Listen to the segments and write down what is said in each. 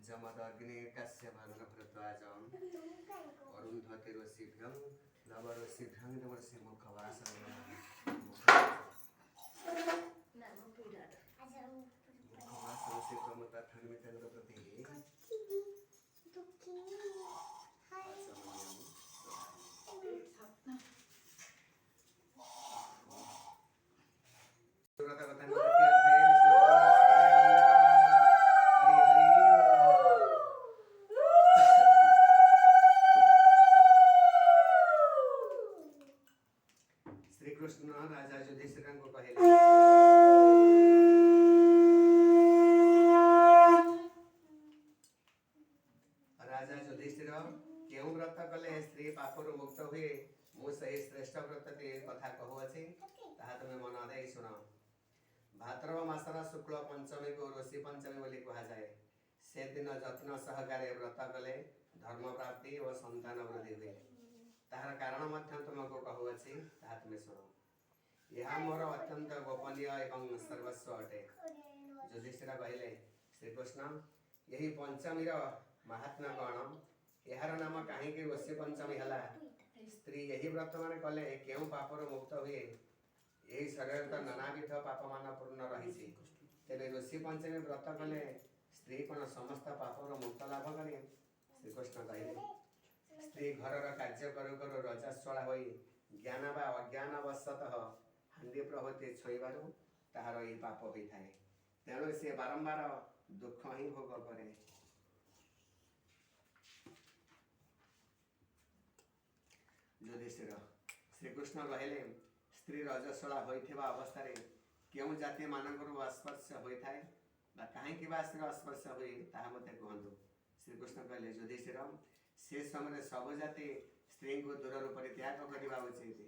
जमदग्नि कश्यपं भरद्वाजं अरुन्धतिर्वशीभ्यं नवरशीभ्यं नवरसी मुखवासं मुखवासं शीघ्रमुत्थानमितं प्रति श्रीकृष्ण राजा युधिष्ठिर को कहले राजा युधिष्ठिर केउ व्रत कले स्त्री पापरु मुक्त हुए मु सही श्रेष्ठ व्रत के कथा कहूअछि ताहा तुमे मन देई सुन। भाद्रव मासर शुक्ल पंचमी को ऋषि पंचमी बोली कहा जाए। से दिन जत्न सहकारे व्रत कले धर्म प्राप्ति और संतान वृद्धि हुए। ताहार कारण मध्य तुमको कहूअछि ताहा तुमे सुन। यह मोर अत्यंत गोपनीय एवं सर्वस्व अटे। युधिष्ठिर कहले श्रीकृष्ण यही पंचमीर महात्म्य कौन यार नाम कहीं ऋषि पंचमी हला। स्त्री यही व्रत मान कले केउ पापर मुक्त हुए। यही शरीर तो नानाविध पाप मान पूर्ण रही। तेरे ऋषि पंचमी व्रत कले स्त्री कौन समस्त पापर मुक्त लाभ करे। श्रीकृष्ण कहले स्त्री घर कार्य करू करू रजस्वला हो ज्ञान बा अज्ञान वशतः हांडी प्रभृति छोइबारु ताहार यही पाप होई थाए। तेणु से बारंबार दुख ही भोग करे। युधिष्ठिर श्रीकृष्ण कहले स्त्री रजस्वला होइथिबा अवस्था केउ जाति मानकर अस्पर्श होई थाए बा काहेकि बा स्त्री अस्पर्श होई ताहा मते कहंतु। श्रीकृष्ण कहले युधिष्ठिर से समय सब जाति स्त्री को दूर परित्याग करवा उचित।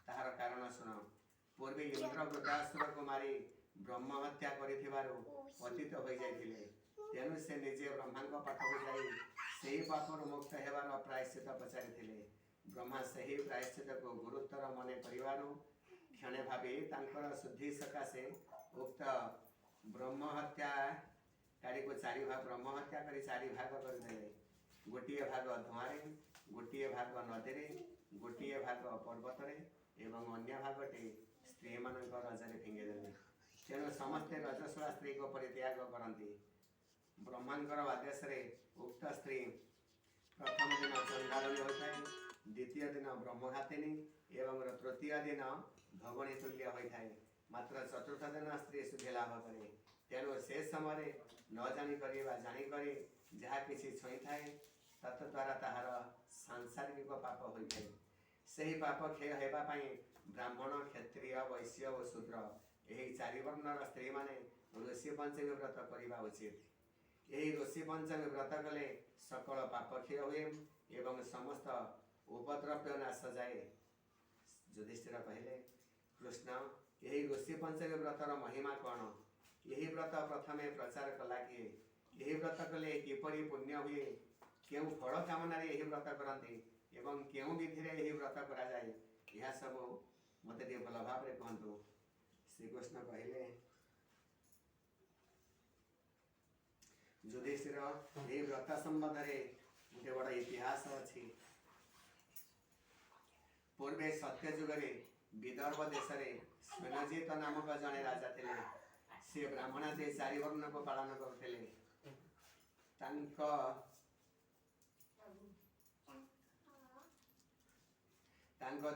ताहार कारण सुन। पूर्वे इंद्र वृद्धासुर को मारी ब्रह्म हत्या करिथिबारु पतित होई जाइथिले। तेणु से निजे ब्रह्मा पाखक जाई सेही पापरु मुक्त हेबार प्रायश्चित पचारिथिले। ब्रह्मा सेही प्रायश्चित को गुरुतर मन करिवारु क्षणे भाबी तांकर शुद्धि सकाशे उक्त ब्रह्म हत्या कारी को चारि भाग ब्रह्म हत्या करी चारि भाग कर देले। गोटिए भाग धुआरे गोटिए भाग नदी गोटिए भाग पर्वत एवं अन्य भागटे स्त्री मान रजरे फिंगे देले। तेणु समस्ते रजस्वला स्त्री को परित्याग करती। ब्रह्मांकर आदेश उक्त स्त्री प्रथम दिन चंडालिनी होता है, द्वितीय दिन ब्रह्मघातिनी एवं तृतीय दिन भगणी तुल्य होता है। मात्र चतुर्थ दिन स्त्री शुद्धि लाभ करे। तेणु से समय न जानी जाकर जहाँ किसी छुई थाए तत्द्वारा ताहार सांसारिक पाप होता है। सही पाप क्षय होगापी ब्राह्मण क्षत्रिय वैश्य और शूद्र यही चारि वर्णर स्त्री माने ऋषि पंचमी व्रत करवा उचित। यही ऋषि पंचमी व्रत कले सकल पाप क्षय हुए एवं समस्त उपद्रव्य नाश जाए। युधिष्ठिर कहले कृष्ण यही ऋषि पंचमी व्रतर महिमा कौन? यही व्रत प्रथमे प्रचार कला किए? यही व्रत कले किपरि पुण्य हुए? केउ फल कामना यही व्रत करती एवं केउ विधि यही व्रत करा जाए? यह सब मत भल भाव कहतु। श्रीकृष्ण कहले युधिष्ठिर यही व्रत संबंध में गोटे बड़ इतिहास अच्छी। पूर्वे सत्य जुगरे विदर्भ देश में स्वनजित नामक जड़े राजा थे। सी ब्राह्मणादि चारि वर्ण को पालन करते।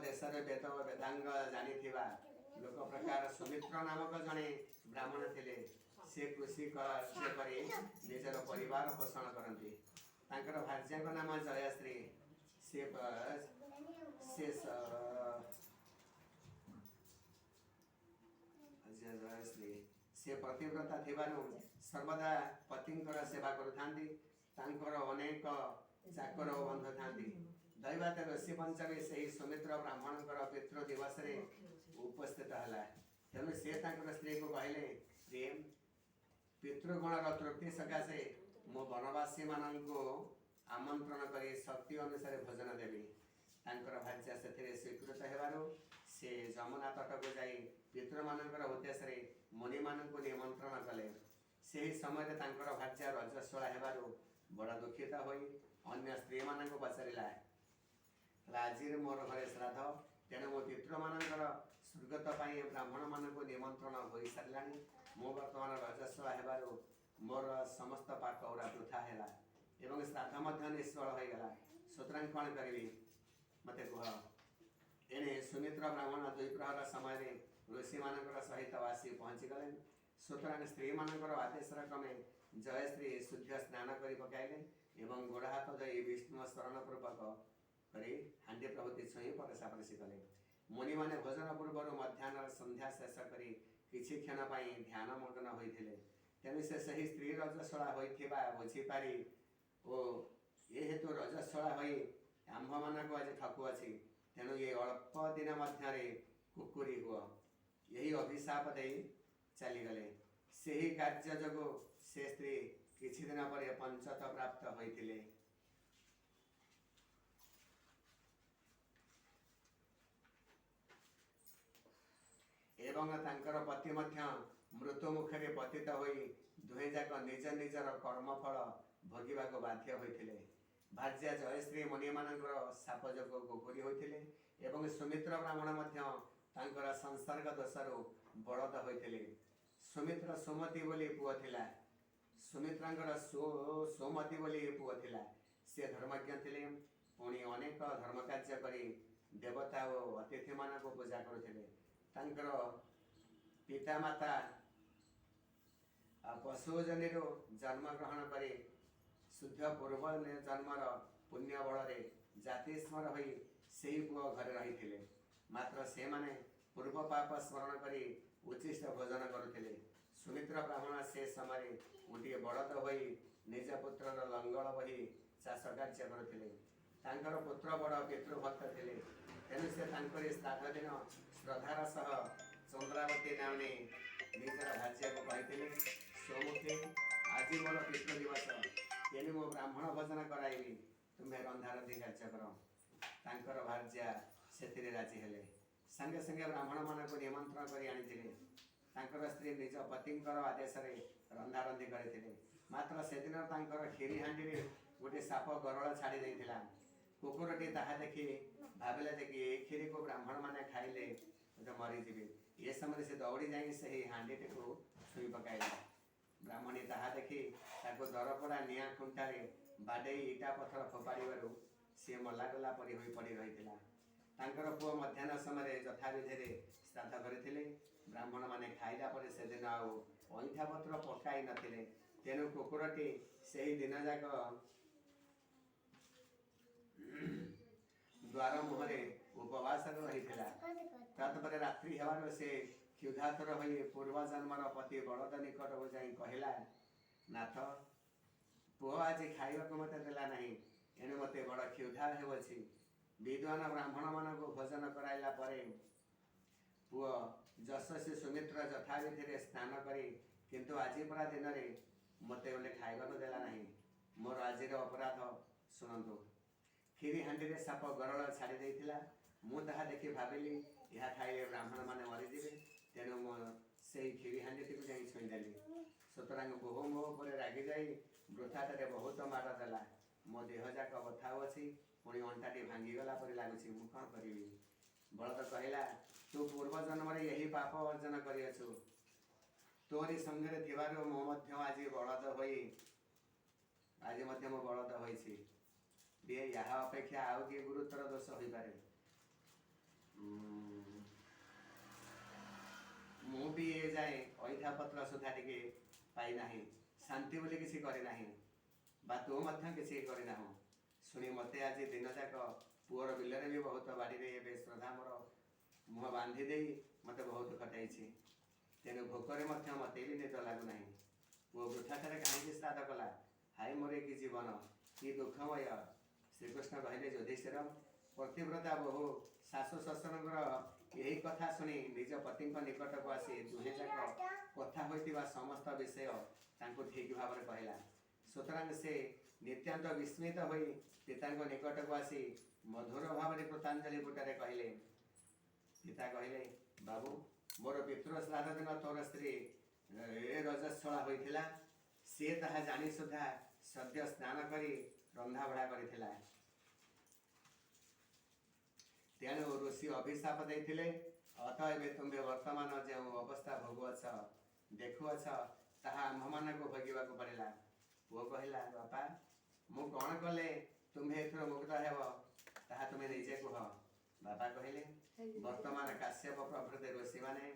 देश वेद वेदांग जानी लोक प्रकार सुमित्र नामक जड़े ब्राह्मण थे। से कृषि कार्य निजर परिवार पोषण करती। भार्या नाम जयश्री। से पतिव्रता थिबारु सर्वदा पतिंकर सेवा करुथांती। अनेक चाकर बंधु थांती। दैवात ऋषि पंचमी से सुमित्र ब्राह्मण पितृ दिवस रे उपस्थित है। तेणु से स्त्री को कहले प्रेम पितृगणर तृप्ति सकाशे मो वनवासी मान को आमंत्रण कर शक्ति अनुसार भोजन देवी। भार्या से स्वीकृत हेबारु से जमुना तट को जाई पितृमानकर उद्देश्य मुनि मान को निमंत्रण कले। से समय भार्या रजस्वला हेबारु बड़ दुखित होई अन्य स्त्री मान को पचारिला आज मोर घरे श्राद्ध तेणु मो पितृ मानकर स्वर्गत ब्राह्मण मान को निमंत्रण हो सारा। मो बर्तमान रजस्वला हेबारु मोर समस्त पाप उरा वृथा है एवं श्राद्ध निष्फल होगला। सुतरां कौन करी मत कह। एने सुमित्र ब्राह्मण द्विप्रहर समय ऋषि मान सहित आसी पहुँची गले। सुतरां स्त्री मान आदेश क्रमे जयश्री शुद्ध स्नान कर पकाइले एवं गोड़ हाथ धोई विष्णु स्मरण पूर्वक करी हांडी प्रभृति छुई परसापरसी कले। मुनि माने भोजन पूर्व मध्याह्न संध्या शेष कर किछि क्षण ध्यान मग्न होइथिले। तेणु से सही स्त्री रजस्वला होइथिबा बुझीपारी ओ ये हेतु रजस्वला होई आंभ मान को आज ठकुअछि। तेणु ये अल्प दिन मध्य कुकुरी हुआ यही अभिशाप दे चलीगले। से ही कार्य जोगु से स्त्री किछि दिन पर पंचत प्राप्त होइथिले। एवं तांकर पति मध्य मृत्यु मुखे पतित होई दुहे जाक निज निजर कर्मफल भोगिबाक बाध्य होइथिले। भार्या जयश्री मुनि मानकर शाप जोग कुकुरी होइथिले एवं सुमित्र ब्राह्मण मध्य तांकर संसर्ग दोषरु बलद होइथिले। सुमित्र सुमति बोली पुओ थिला। सुमित्रांकर सोमति बोली पुओ थिला। से धर्मज्ञ थिले पुणी अनेक धर्म कार्य करी देवता और अतिथि मान को पूजा करुथिले। तांकर पिता माता पशुजनी जन्म ग्रहण कर शुद्ध पूर्व जन्मर पुण्य बल जाति स्मर हो पुओ घरे रही। मात्र से माने पूर्व पाप स्मरण कर उच्चिष्ट भोजन करुले। सुमित्र ब्राह्मण से समय गोटे बड़द हो निज पुत्र लंगल बही चाष कार्य करुले। पुत्र बड़ पितृभक्त थे। तेणु से श्राद्ध दिन श्रद्धार सह चंद्रावती नामने निजर भार्या को कही सोमुखे आज मोर पितृ दिवस तेणु मो ब्राह्मण भोजन कराइबी तुम्हें रंधारंधि कार्य कर। भार्या से राजी हेले। संगे संगे ब्राह्मण मान को निमंत्रण कर स्त्री निज पति आदेश रंधारंधि करते। मात्र से दिन खीरी हांडी गोटे साप गरल छाड़ी देता। कुकुरटी ताहा देखी भाविले जे कि खीरी को ब्राह्मण माने खाइले तो मरीजी। ये समय से दौड़ी जाई से हांडीटी को छुई पकाइला। ब्राह्मणी ताहा देखी दरपड़ा निआ खुंटारे बाडे इटा पथर फोपाड़ू सी मलागला परी होई पड़ी रही। पुओ मध्याह्न समय यथाविधि श्राद्ध करते। ब्राह्मण माने खाइला परे से दिन आउ अईठा पत्र पकाई नथिले। तेणु कुकुरटी से ही दिन जाक द्वार मुहरे उपवास रही। तत्पर रात्रि हेबार से क्षुधातुर हो पूर्वजन्मर पति बलद निकट को जाई कहला नाथ पुओ आज खाइबा को मते देला नहीं एणु मते बड़ क्षुधा हेउछि। विद्वान ब्राह्मण मान भोजन कराइला परे पुओ यशस्वी सुमित्र यथाविधि स्नान करी किंतु आज परा दिन में मत बोले खाइबा देला नहीं। मोर आज अपराध शुणु। क्षीरी हाँडी साप गरल छाड़ी देता मुझे देखी भाविली यह खाइले ब्राह्मण मैंने मरीजे तेणु से क्षीरी हाँडी को जा छुईदेली। सुतरां बोह मो पर रागी जाई वृथाटे बहुत माड़ देला। मो देह जाक बथा अच्छी पुणी अंटाटी भांगीगला पर लगुच मु कौन करी। बलद कहला तू पूर्व जन्म यही पाप अर्जन करियछु तोरी संगे थिबारु मो मध्य आज बलद होई आज मध्य मो बलद होईछि दिए यह अपेक्षा आउ कि गुरुतर दोष हो पारे। मु भी ये जाए अईठा पत्र सुधा टिके पाई नाही शांति बोली किसी करी नाही बा तू मध्य किसी करी ना शुणी मते आज दिन जाक पुअर बिलरे भी बहुत बाड़ी रे श्रद्धा मोर मुह बांधी दे मते बहुत खटाई तेणु भोकरे मत भी निद लगुना पुओ वृथाठारे कहीं श्राद्ध कला हाय मोर कि जीवन कि दुखमय। श्रीकृष्ण कहले युधिष्ठिर प्रतिव्रता बहु शाशु शशुर यही कथा शुणी निज पति निकट को आसी दुहे जाक कथा होइतिबा समस्त विषय तांको ठीक भाव में कहला। सुतरां से नित्यांत विस्मित होई पिता निकट को आसी मधुर भाव में कृतांजलि गुटारे कहले। पिता कहले बाबू मोर पितृ श्राद्ध दिन तोर स्त्री रजस्वला होइथिला से ताहा जानी सुधा सद्य स्नान करी रंधा बढ़ा करथिला तेणु ऋषि अभिशाप देथिले अतएव तुम्हें वर्तमान जो अवस्था भोगुअछ देखुअछ ताहा आम्भमान को भोगिबा को पड़ेला। पुओ कहला बापा मु कौन कले तुम्हें एथर मुक्त हेब ताहा तुम्हें निजे कह। बापा कहले वर्तमान काश्यप प्रभृति ऋषि माने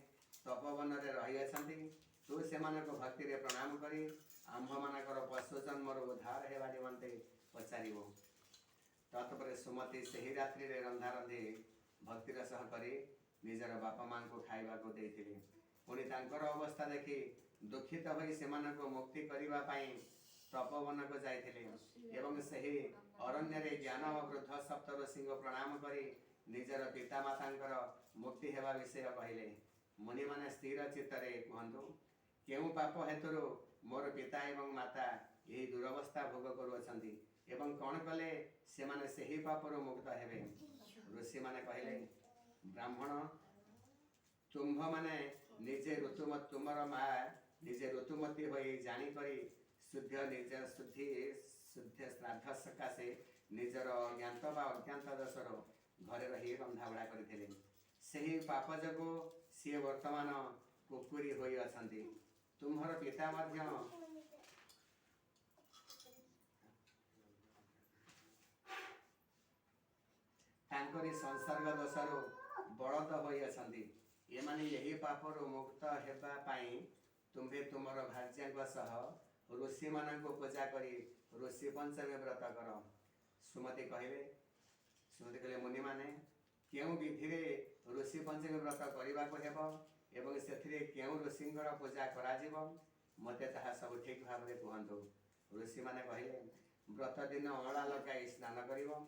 तपोवन रे रही अछंती तू सेमानक भक्ति रे प्रणाम करी आम्भमानकर पशु जन्मर उद्धार हेबा निमंते पचारिबो। तत्पर सुमति सही रात्रि रे रंधा रंधि भक्तिर सह करी निजर बापा मान को खाइबा को देथिले। पुणी तांकर अवस्था देखि दुखित होई सेमानक मुक्ति करिबा पई तपोवन को जाइथिले एवं सही अरण्य रे ज्ञान वृद्ध सप्तऋषि को प्रणाम करी निजर पिता मातांकर मुक्ति हेबा विषय कहले। मुनि माने स्थिर चित्तरे कहंतु केउ पाप हेतुरु मोर पिता एवं माता यही दुरवस्था भोग करुअछंती एवं कौन कले से माने सही पापरु मुक्त हेबे। ऋषि माने कहले ब्राह्मण तुम्भ माने निजे ऋतुमत तुमर मा निजे ऋतुमती होई जानी करी शुद्ध निज शुद्ध श्राद्ध सकाशे निजर ज्ञात बा अज्ञात दशर घरे रही रंधाबढ़ा करथिले। सही पाप जगो सी वर्तमान कुकुरी होई अछंती तुम्हर पिता मध्य तांकरी संसर्ग दोषरु बलद होई अछंती एमाने यही पापरु मुक्त हेबा पाई तुम्हे तुमर भार्याଙ୍କ सह ऋषि माननको पूजा करी ऋषि पंचमी व्रत कर। सुमति कहले मुनि माने केउ विधि रे ऋषि पंचमी व्रत करबा को हेबो एवं सेथिरे केउ ऋषिंकर पूजा करा जीवो मते ताहा सब ठीक भाव रे कहंतु। ऋषि माने कहले व्रत दिन अळा लगाई स्नान करिवो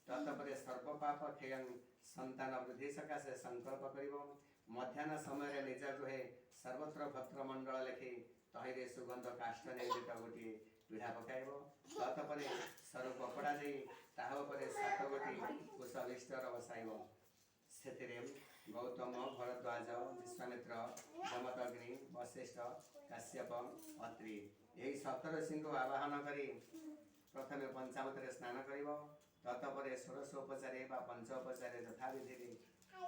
ततपरे सर्प पाप क्षयं संतान वृद्धि सकाशे संकल्प करिवो मध्याह्न समय निज गृहे सर्वत्र भक्त मंडल लेखि तहिरे सुगंध काष्ठ निर्मित गोटी पीढ़ा पकाइब ततपरे सर कपड़ा दे ताहा उपरे 7 गोटी कुश अभिष्टर बसाइब सेथिरे गौतम भरद्वाज विश्वामित्र जमदग्नि वशिष्ठ काश्यप अत्रि यही 7 ऋषि को आवाहन करी प्रथमे पंचामृत स्नान करिब ततपरे षोडशोपचारे बा पंचोपचारे यथा विधि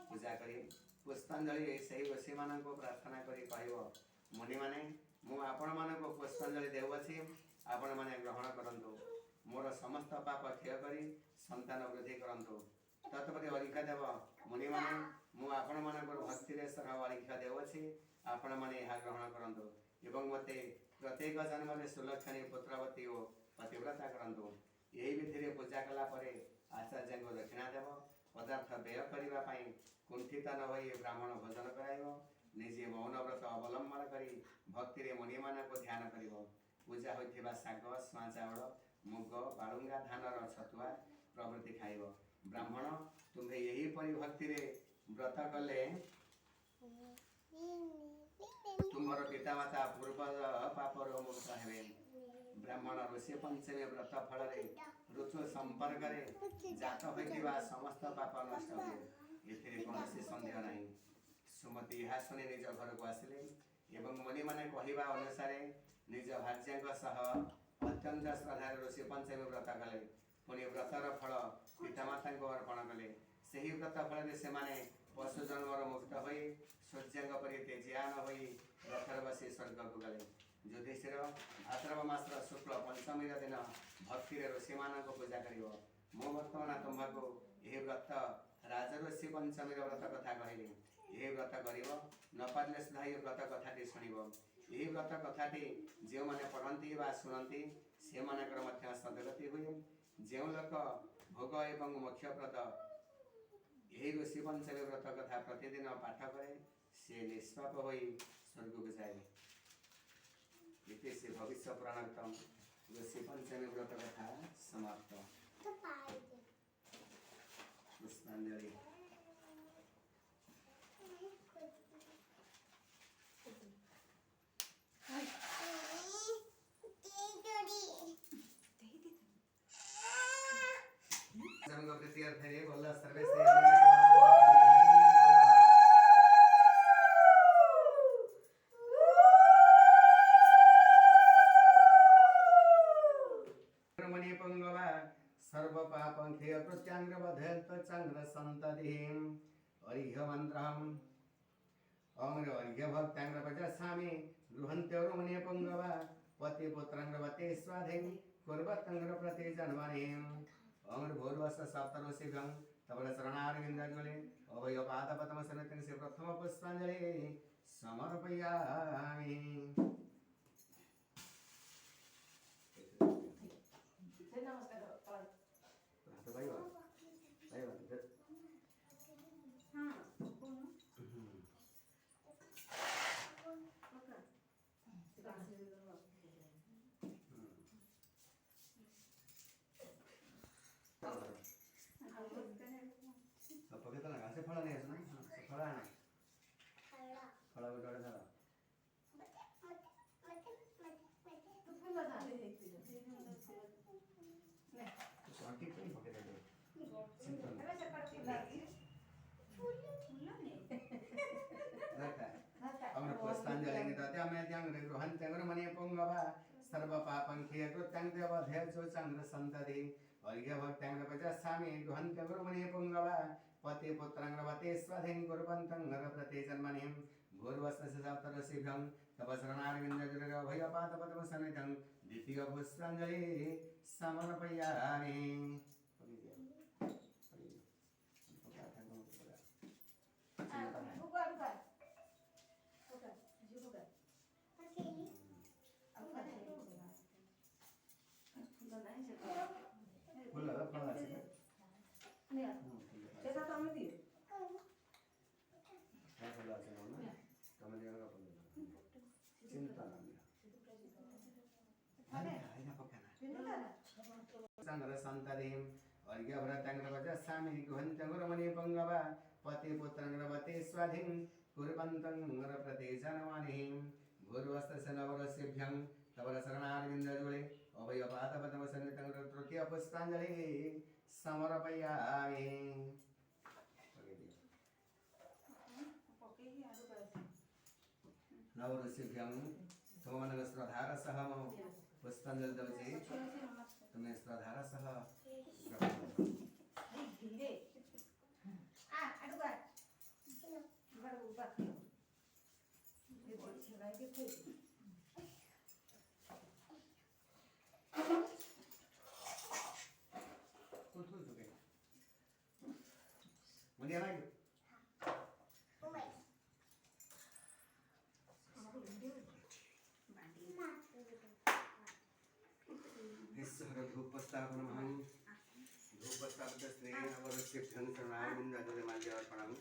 पूजा करी पुष्पांजलि सही ऋषि मान को प्रार्थना करी कहब मुनि माने मु आपण मान को पुष्पांजलि देउछि आपण माने ग्रहण करंतु मोर समस्त पाप क्षय करी संतान वृद्धि करंतु ततपरे अरिखा देव मुनि माने मु आपण मान को भक्ति रे सह अरिखा देउछि आपण माने यह ग्रहण करंतु एवं मते प्रत्येक जन्म में सुलक्षणी पुत्रवती और पतिव्रता करंतु यही विधि रे पूजा कला परे आचार्य को दक्षिणा देव पदार्थ व्यय करबा पई कुंठित न होई ब्राह्मण भोजन कराइबो निजे मौन व्रत अवलंबन करी भक्ति रे मुनि मान को ध्यान करिवो पूजा होइथिबा साग स्वा चावल मुग बालुंगा धानर छतुआ प्रभृति खाइबो ब्राह्मण तुम्हें यही परि भक्ति रे व्रत कले तुम्हार पितामाता पूर्वज पापर मुक्त हेबे। ब्राह्मण ऋषि पंचमी व्रत फल ऋतु संपर्क जात होइथिबा समस्त पाप नष्ट हुए एथिरे कौनसी संदेह नहीं। सुमति यह शुणी निज घर को आसिले एवं मुनि माने कहवा अनुसार निज भार्या सह अत्यंत श्रद्धा ऋषि पंचमी व्रत कले। पुणी व्रतर फल पितामाता अर्पण कले। ସେହି ବ୍ରତ ଫଳରେ ସେମାନେ ପଶୁ ଜନ୍ମରୁ ମୁକ୍ତ ହୋଇ ସୂର୍ଯ୍ୟଙ୍କ ପରି ତେଜିଆନ ହୋଇ ରଥରେ ବସି ସ୍ୱର୍ଗକୁ ଗଲେ। ଯୁଧିଷ୍ଠିର ଭାଦ୍ରବ ମାସର ଶୁକ୍ଳ ପଞ୍ଚମୀର ଦିନ ଭକ୍ତିରେ ଋଷିମାନଙ୍କୁ ପୂଜା କରିବ। ମୁଁ ବର୍ତ୍ତମାନ ତୁମକୁ ଏହି ବ୍ରତ ରାଜଋଷି ପଞ୍ଚମୀର ବ୍ରତ କଥା କହିଲି। ଏହି ବ୍ରତ କରିବ ନ ପାରିଲେ ସୁଦ୍ଧା ଏହି ବ୍ରତ କଥାଟି ଶୁଣିବ। ଏହି ବ୍ରତ କଥାଟି ଯେଉଁମାନେ ପଢ଼ନ୍ତି ବା ଶୁଣନ୍ତି ସେମାନଙ୍କର ମଧ୍ୟ ସଦ୍ଗତି ହୁଏ। ଯେଉଁ ଲୋକ ଭୋଗ ଏବଂ ମୋକ୍ଷପ୍ରଦ ଏହି ଋଷି ପଞ୍ଚମୀ ବ୍ରତ କଥା ପ୍ରତିଦିନ ପାଠ କରେ ସେ ନିଷ୍ପାପ ହୋଇ ସ୍ୱର୍ଗକୁ ଯାଏ। ଇତି ସେ ଭବିଷ୍ୟ ପୁରାଣକ୍ତ ଋଷି ପଞ୍ଚମୀ ବ୍ରତ କଥା ସମାପ୍ତ। ପୁଷ୍ପାଞ୍ଜଳି। प्रीत्यर्थे बोल सर्वे से मणि पंगवा सर्व पापं खेय प्रत्यांग बधेत चंद्र संततिम अर्घ्य मंत्रम ओम अर्घ्य भक्तांग पजसामि गृहन्त्यो मणि पंगवा पति पुत्रंग वते स्वाधीन कुर्वतंग प्रति जन्मनिम ओम भूर्वस सप्तऋषिभ्यं तव शरणारविन्दजुले अभय पादपद्म सन्निधिं से प्रथम पुष्पाञ्जलि समर्पयामि। फल नहीं है फल आना फल गोटे धर पुष्पांजलि गृहन्त्यंग मणि पुंगवा सर्व पापं खेय कृत्यं देवधेयो चंद्र संतति अर्घ्य भक्तांग पजसामि गृहन्त्यंग मणि पुंगवा पति पुत्रंग वते स्वाधीन कुर्वन्तं प्रति जन्मनिं भूर्वस्य सप्तऋषिभ्यं तव शरणारविन्दजुले अभय पादपद्म सन्निधिं द्वितीय पुष्पाञ्जलि समर्पयामि। चंद्र संततिम अर्घ्य भक्तांग पजसामि गृहन्त्यंग मणि पंगवा पति पुत्रंग वते स्वाधीन कुर्वन्तं प्रति जन्मनिं भूर्वस्य नवरसिभ्यं तव शरणारविन्दजुले अभय पादपद्म सन्निधिं तृतीय पुष्पाञ्जलि समर्पयामि। नवरसिभ्यं तुमମାନଙ୍କ श्रद्धार सह पुष्पाञ्जलि दौछि तुम्हें श्रद्धार सह धीरे आ अडुआ बड़ ऊपर ये बोल चला के कोई कुछ तो के मुझे ना धूपस्थापनमहं धूपस्थापित स्नेह नवरसिभ्यं शरणारविन्दजुले माल्यार्पणम्।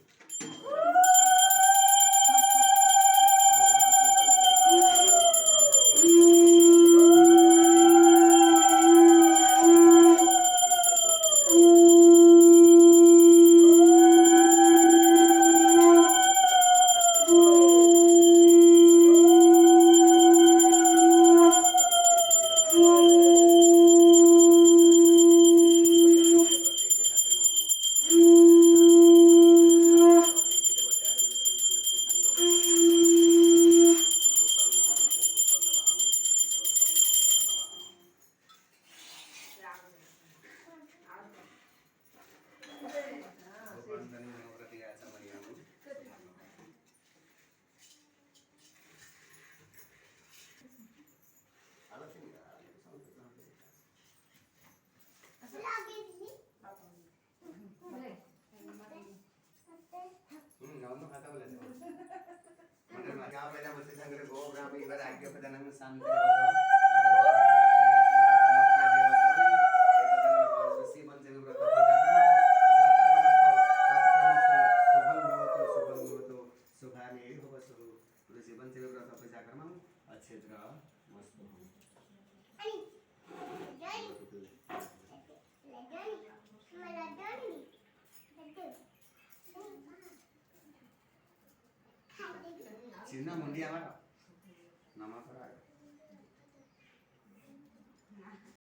गाँव में खाता बोला मंडल में गाँव में मुझसे संग गो ग्राम एक बार आगे पता नहीं शांति चिन्ह मुंडी हमारा नमा पर